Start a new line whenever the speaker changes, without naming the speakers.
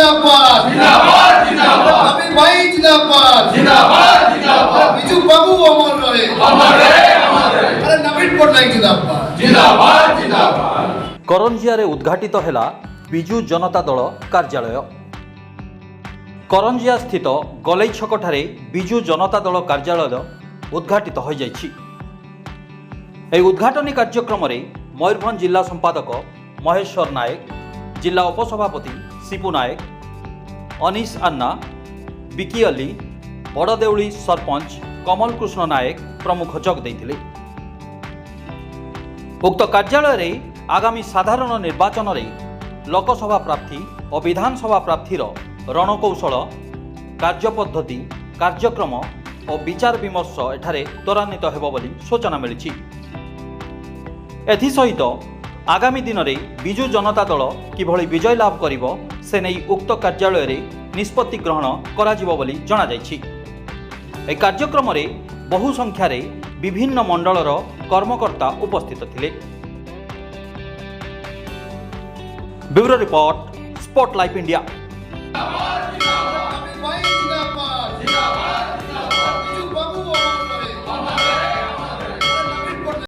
जिंदाबाद
जिंदाबाद जिंदाबाद
नवीन भाई जिंदाबाद
जिंदाबाद जिंदाबाद
बिजू बाबू अमर रहे अरे नवीन पट्टनायक जिंदाबाद
जिंदाबाद जिंदाबाद
करंजिया उद्घाटित है विजु जनता दल कार्यालय। करंजिया स्थित गलई छकठारे विजु जनता दल कार्यालय उद्घाटित हो जाइछि। एही उद्घाटनी कार्यक्रम में मयूरभंज जिला संपादक महेश्वर नायक, जिला उपसभापति शिपू नायक, अनीश अन्ना, बिकी अली, बड़देउली सरपंच कमल कृष्ण नायक प्रमुख जोग देइथिले। उक्त कार्यालय रे आगामी साधारण निर्वाचन रे लोकसभा प्रार्थी और विधानसभा प्रार्थीर रणकौशल, कार्यपद्धति, कार्यक्रम और विचार विमर्श एठारे त्वरान्वित हेबो बोली सूचना मिली। एथिसहित आगामी दिन में विजु जनता दल किभली विजय लाभ करिबो से नहीं उक्त कार्यालय रे निष्पत्ति ग्रहण कराजिबो बोली जणा जाइछि। ए कार्यक्रम रे बहु संख्या रे विभिन्न मंडलर कर्मकर्ता उपस्थित थिले। Bureau report, spotlight India.